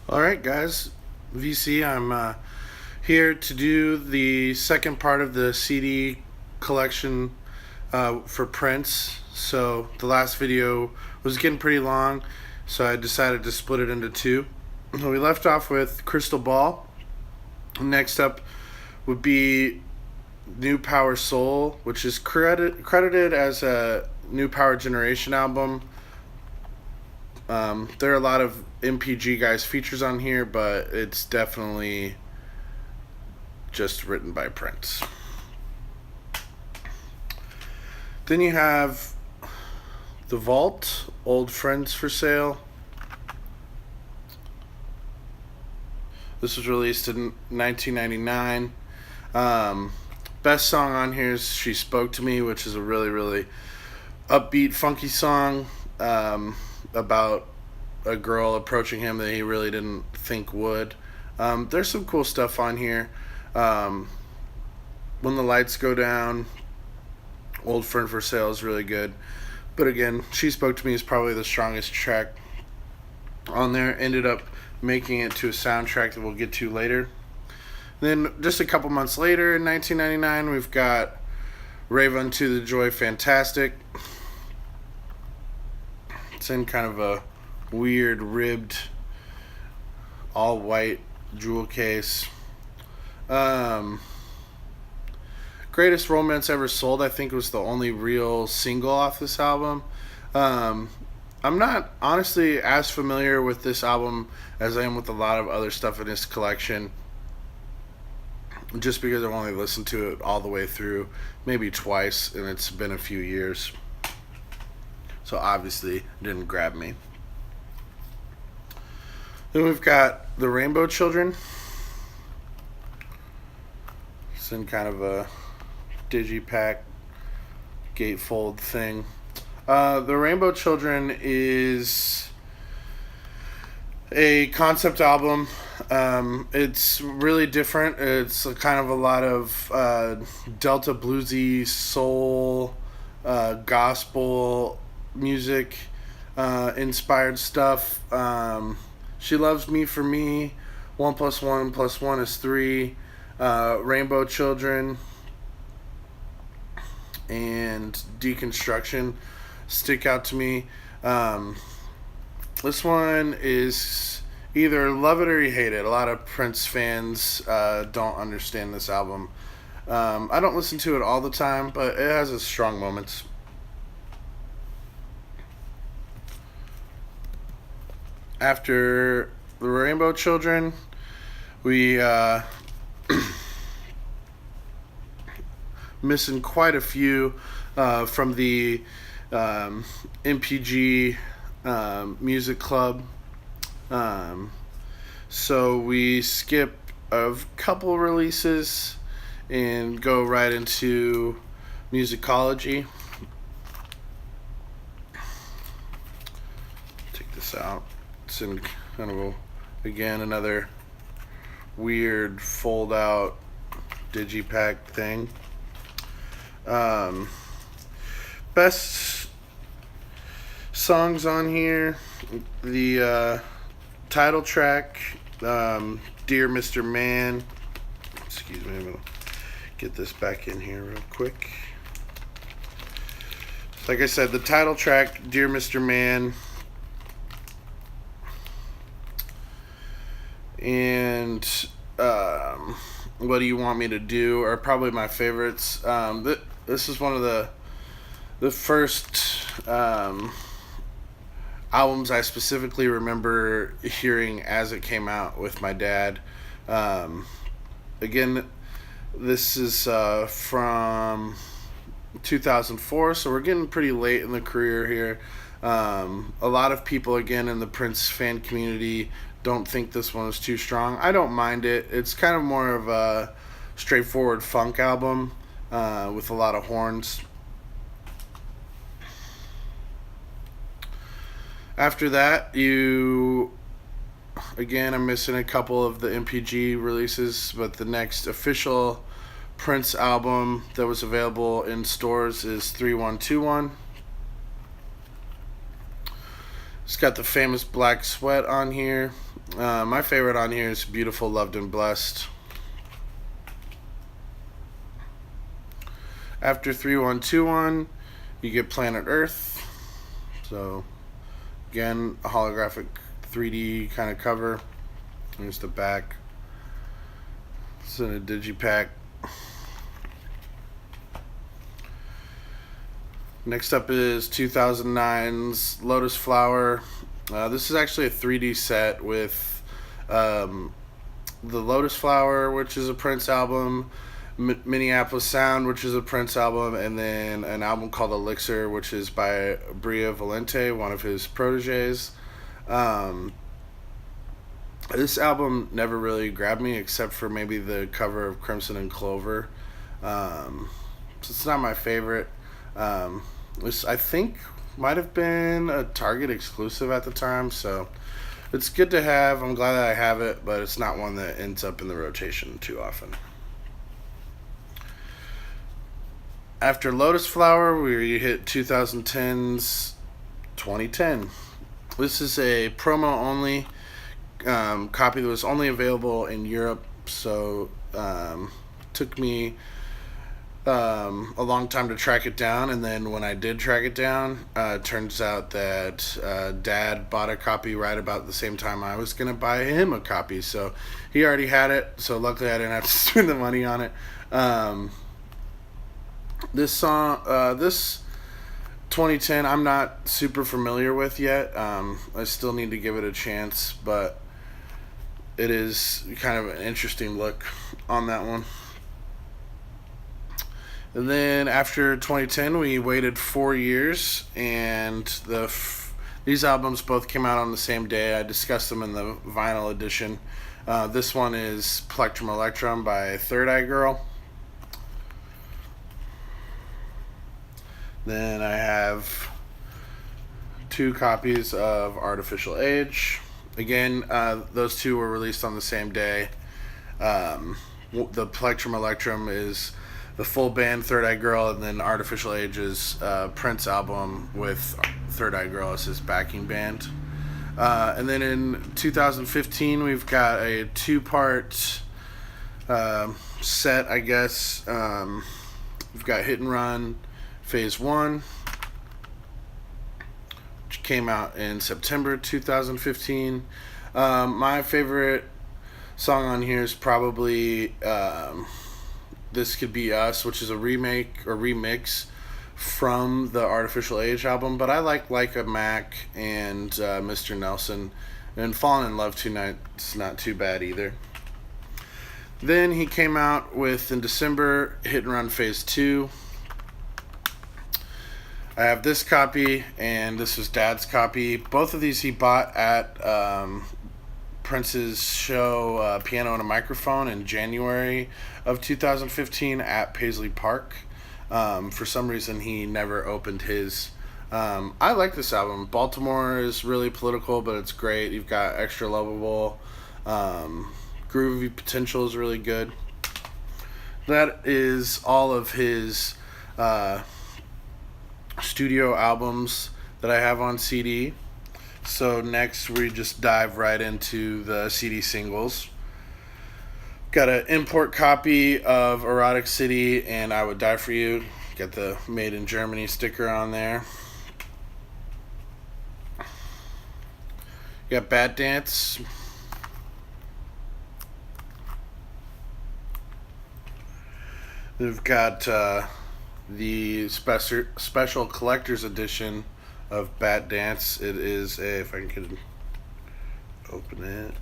All right, guys. VC, I'm here to do the second part of the CD collection for Prince. So the last video was getting pretty long, so I decided to split it into two. We left off with Crystal Ball. Next up would be New Power Soul, which is credited as a New Power Generation album. There are a lot of MPG guys features on here, but it's definitely just written by Prince. Then you have The Vault, Old Friends for Sale. This was released in 1999. Best song on here is She Spoke to Me, which is a really, really upbeat, funky song about a girl approaching him that he really didn't think would. There's some cool stuff on here. When the Lights Go Down, Old Friend for Sale is really good. But again, She Spoke to Me is probably the strongest track on there. Ended up making it to a soundtrack that we'll get to later. Then just a couple months later in 1999, we've got Rave Unto the Joy Fantastic. It's in kind of a weird ribbed all white jewel case. Greatest Romance Ever Sold, I think, was the only real single off this album. I'm not honestly as familiar with this album as I am with a lot of other stuff in this collection, just because I've only listened to it all the way through maybe twice, and it's been a few years. So obviously it didn't grab me. Then we've got The Rainbow Children. It's in kind of a digipack gatefold thing. The Rainbow Children is a concept album. It's really different. It's kind of a lot of Delta bluesy soul, gospel music inspired stuff. She Loves Me for Me, 1 + 1 + 1 is 3, Rainbow Children, and Deconstruction stick out to me. This one is either love it or you hate it. A lot of Prince fans don't understand this album. I don't listen to it all the time, but it has its strong moments. After The Rainbow Children, we missing quite a few from the MPG Music Club. So we skip a couple releases and go right into Musicology. Take this out. It's in kind of again another weird fold out digipack thing. Best songs on here, the title track, Dear Mr. Man. Excuse me, I'm gonna get this back in here real quick. Like I said, the title track, Dear Mr. Man, and What Do You Want Me to Do are probably my favorites. This is one of the first albums I specifically remember hearing as it came out with my dad. Again, this is from 2004, so we're getting pretty late in the career here. A lot of people, again, in the Prince fan community don't think this one is too strong. I don't mind it. It's kind of more of a straightforward funk album with a lot of horns. After that, I'm missing a couple of the MPG releases, but the next official Prince album that was available in stores is 3121. It's got the famous Black Sweat on here. My favorite on here is Beautiful, Loved, and Blessed. After 3121, you get Planet Earth. So, again, a holographic 3D kind of cover. Here's the back. It's in a digipack. Next up is 2009's Lotus Flower. This is actually a 3D set with the Lotus Flower, which is a Prince album, Minneapolis Sound, which is a Prince album, and then an album called Elixir, which is by Bria Valente, one of his proteges. This album never really grabbed me, except for maybe the cover of Crimson and Clover. So it's not my favorite. This, I think, might have been a Target exclusive at the time, so it's good to have. I'm glad that I have it, but it's not one that ends up in the rotation too often. After Lotus Flower, we hit 2010's 2010. This is a promo only copy that was only available in Europe, so took me a long time to track it down, and then when I did track it down, it turns out that Dad bought a copy right about the same time I was gonna buy him a copy, so he already had it, so luckily I didn't have to spend the money on it. This song, this 2010, I'm not super familiar with yet. I still need to give it a chance, but it is kind of an interesting look on that one. And then after 2010, we waited 4 years, and these albums both came out on the same day. I discussed them in the vinyl edition. This one is Plectrum Electrum by Third Eye Girl. Then I have 2 copies of Artificial Age. Again, those 2 were released on the same day. The Plectrum Electrum is the full band Third Eye Girl, and then Artificial Age is Prince album with Third Eye Girl as his backing band. And then in 2015, we've got a 2-part set, I guess. We've got Hit and Run Phase 1, which came out in September 2015. My favorite song on here is probably This Could Be Us, which is a remake or remix from the Artificial Age album, but I like a Mac and Mr. Nelson, and Falling in Love Tonight's not too bad either. Then he came out with, in December, Hit and Run Phase 2. I have this copy, and this was Dad's copy. Both of these he bought at Prince's show, Piano and a Microphone, in January of 2015 at Paisley Park. For some reason, he never opened his. I like this album. Baltimore is really political, but it's great. You've got Extra Lovable. Groovy Potential is really good. That is all of his studio albums that I have on CD. So next we just dive right into the CD singles. Got an import copy of Erotic City and I Would Die For You. Got the Made in Germany sticker on there. Got Bat Dance. We've got the special collector's edition of Bat Dance. It is a, if I can open it.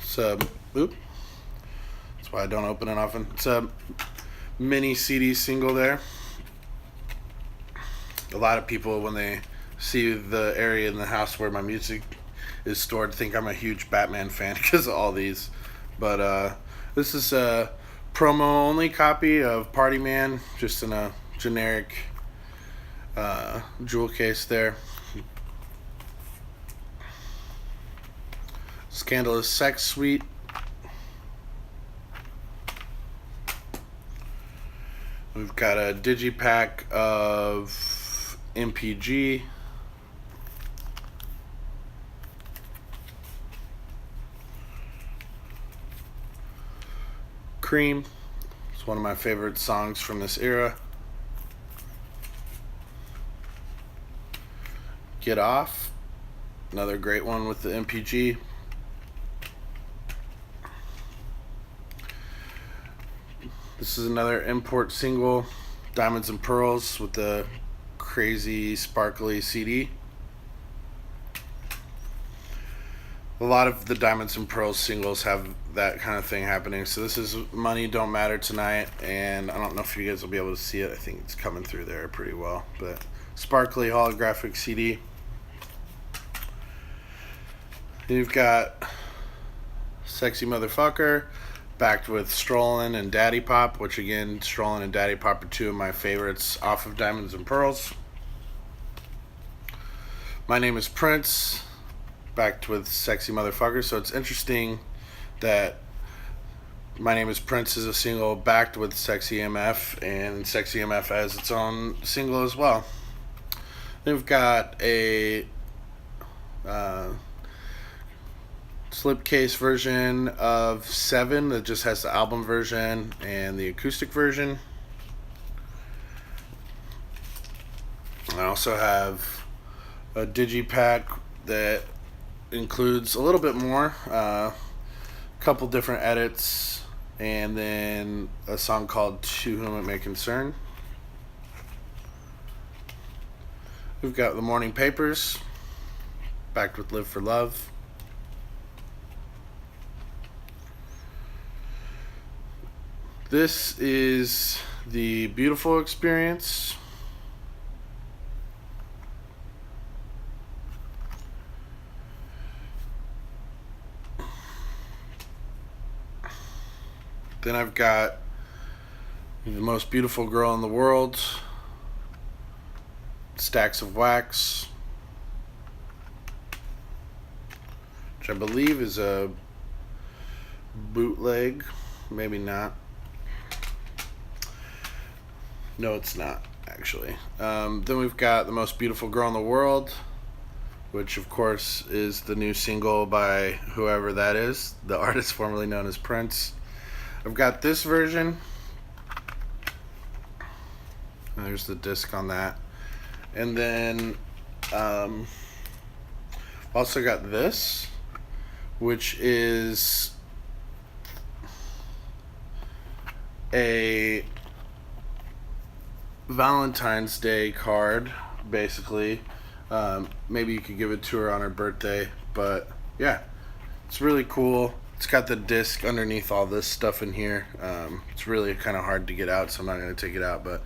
So, that's why I don't open it often. It's a mini CD single there. A lot of people, when they see the area in the house where my music is stored, think I'm a huge Batman fan because of all these. But this is a promo only copy of Party Man, just in a generic jewel case there. Scandalous Sex Suite. We've got a digipack of MPG. Cream. It's one of my favorite songs from this era. Get Off. Another great one with the MPG. This is another import single, Diamonds and Pearls, with the crazy sparkly CD. A lot of the Diamonds and Pearls singles have that kind of thing happening. So this is Money Don't Matter Tonight, and I don't know if you guys will be able to see it. I think it's coming through there pretty well. But sparkly holographic CD. Then you've got Sexy Motherfucker, backed with Strollin' and Daddy Pop, which again, Strollin' and Daddy Pop are two of my favorites off of Diamonds and Pearls. My Name is Prince, backed with Sexy Motherfucker. So it's interesting that My Name is Prince is a single backed with Sexy MF, and Sexy MF has its own single as well. Then we've got a slipcase version of Seven that just has the album version and the acoustic version. I also have a digipack that includes a little bit more, a couple different edits, and then a song called To Whom It May Concern. We've got The Morning Papers, backed with Live for Love. This is the Beautiful Experience. Then I've got The Most Beautiful Girl in the World, Stacks of Wax, which I believe is a bootleg, maybe not. No, it's not, actually. Then we've got The Most Beautiful Girl in the World, which of course is the new single by whoever that is, the artist formerly known as Prince. I've got this version. There's the disc on that. And then also got this, which is a Valentine's Day card, basically. Maybe you could give it to her on her birthday, but yeah, it's really cool. It's got the disc underneath all this stuff in here. It's really kind of hard to get out, so I'm not going to take it out, but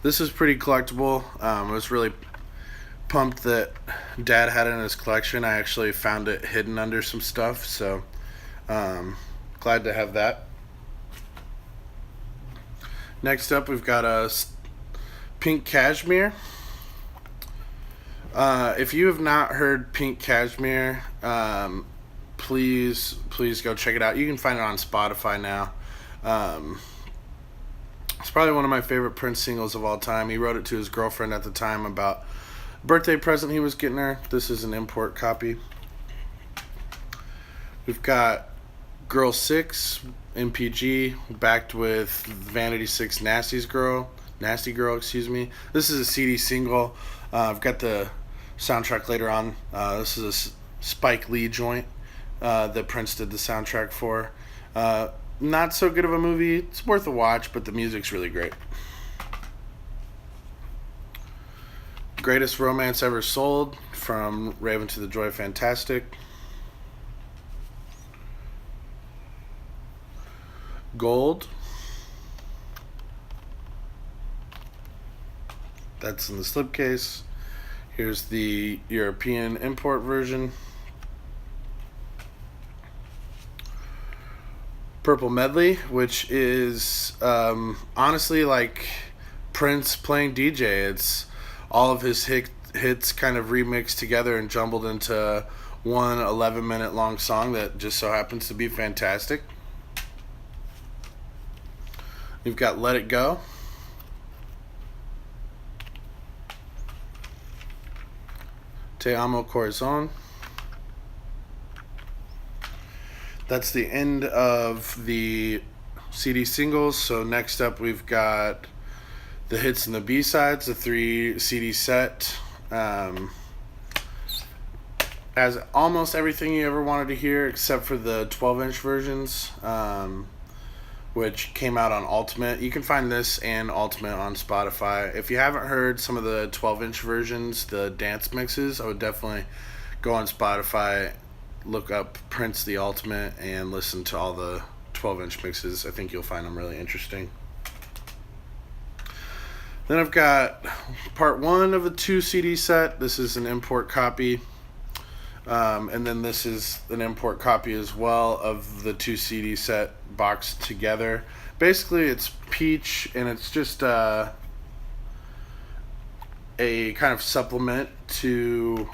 this is pretty collectible. I was really pumped that Dad had it in his collection. I actually found it hidden under some stuff, so glad to have that. Next up, we've got a Pink Cashmere. If you have not heard Pink Cashmere, please go check it out. You can find it on Spotify now. It's probably one of my favorite Prince singles of all time. He wrote it to his girlfriend at the time about a birthday present he was getting her. This is an import copy. We've got Girl 6 MPG, backed with Vanity 6 Nasty Girl, excuse me. This is a CD single. I've got the soundtrack later on. This is a Spike Lee joint that Prince did the soundtrack for. Not so good of a movie. It's worth a watch, but the music's really great. Greatest Romance Ever Sold from Raven to the Joy Fantastic. Gold. That's in the slipcase. Here's the European import version. Purple Medley, which is honestly like Prince playing DJ. It's all of his hits kind of remixed together and jumbled into one 11-minute long song that just so happens to be fantastic. You've got Let It Go. Te Amo Corazon. That's the end of the CD singles. So next up we've got the hits and the B-sides, the 3 CD set. Has almost everything you ever wanted to hear except for the 12-inch versions, which came out on Ultimate. You can find this and Ultimate on Spotify. If you haven't heard some of the 12-inch versions, the dance mixes, I would definitely go on Spotify, look up Prince the Ultimate, and listen to all the 12-inch mixes. I think you'll find them really interesting. Then I've got part 1 of a 2 CD set. This is an import copy. And then this is an import copy as well of the 2 CD set boxed together. Basically, it's Peach, and it's just a kind of supplement to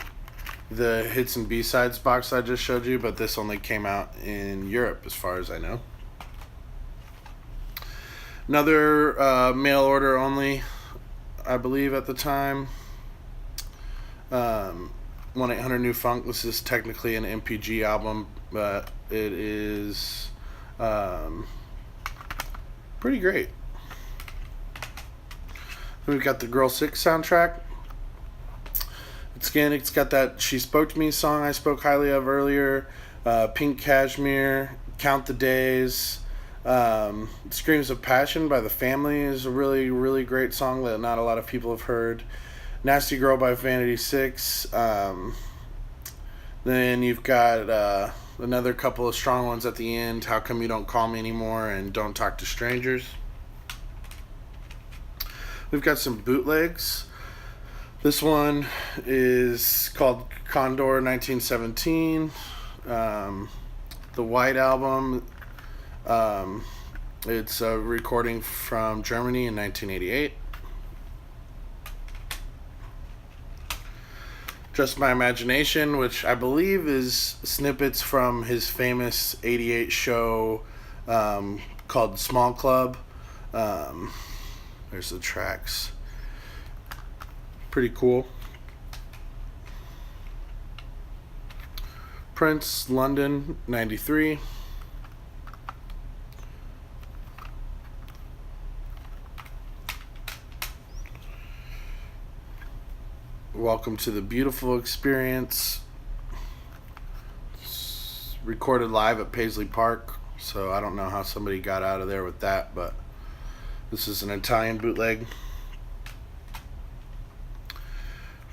the hits and B-sides box I just showed you, but this only came out in Europe as far as I know. Another mail order only, I believe at the time. 1-800-NEW-FUNK. This is technically an MPG album, but it is pretty great. Then we've got the Girl 6 soundtrack. It's got that She Spoke to Me song I spoke highly of earlier, Pink Cashmere, Count the Days. Screams of Passion by The Family is a really, really great song that not a lot of people have heard. Nasty Girl by Vanity 6. Then you've got another couple of strong ones at the end, How Come You Don't Call Me Anymore and Don't Talk to Strangers. We've got some bootlegs. This one is called Condor 1917. The White Album. It's a recording from Germany in 1988. Just My Imagination, which I believe is snippets from his famous 88 show called Small Club. There's the tracks. Pretty cool. Prince, London, 93. Welcome to the Beautiful Experience. It's recorded live at Paisley Park, so I don't know how somebody got out of there with that, but this is an Italian bootleg.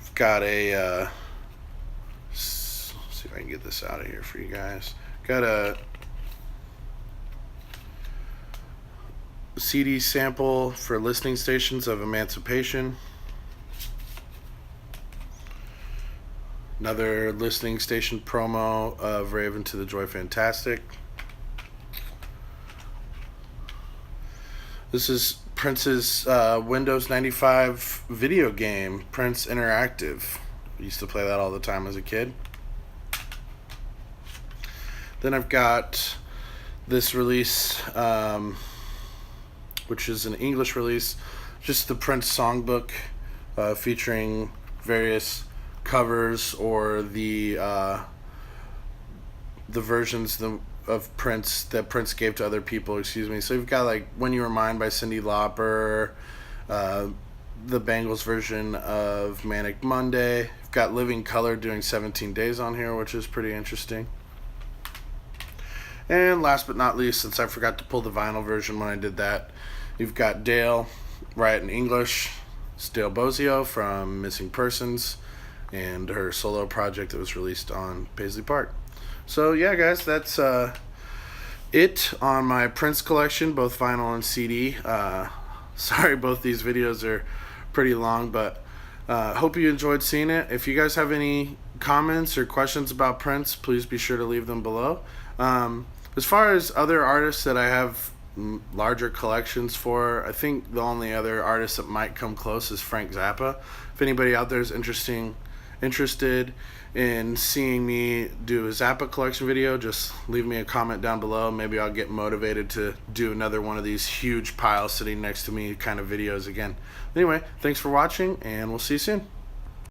I've got a see if I can get this out of here for you guys. Got a CD sample for Listening Stations of Emancipation. Another listening station promo of Raven to the Joy Fantastic. This is Prince's Windows 95 video game, Prince Interactive. I used to play that all the time as a kid. Then I've got this release, which is an English release, just the Prince songbook featuring various covers or the versions of Prince that Prince gave to other people, excuse me. So you've got like When You Were Mine by Cyndi Lauper, the Bangles version of Manic Monday. You've got Living Color doing 17 Days on here, which is pretty interesting. And last but not least, since I forgot to pull the vinyl version when I did that, you've got Dale, Riot in English. It's Dale Bozio from Missing Persons and her solo project that was released on Paisley Park. So yeah, guys, that's it on my Prince collection, both vinyl and CD. Sorry, both these videos are pretty long, but hope you enjoyed seeing it. If you guys have any comments or questions about Prince, please be sure to leave them below. As far as other artists that I have larger collections for, I think the only other artist that might come close is Frank Zappa. If anybody out there is interested in seeing me do a Zappa collection video, just leave me a comment down below. Maybe I'll get motivated to do another one of these huge piles sitting next to me kind of videos again. Anyway, thanks for watching, and we'll see you soon.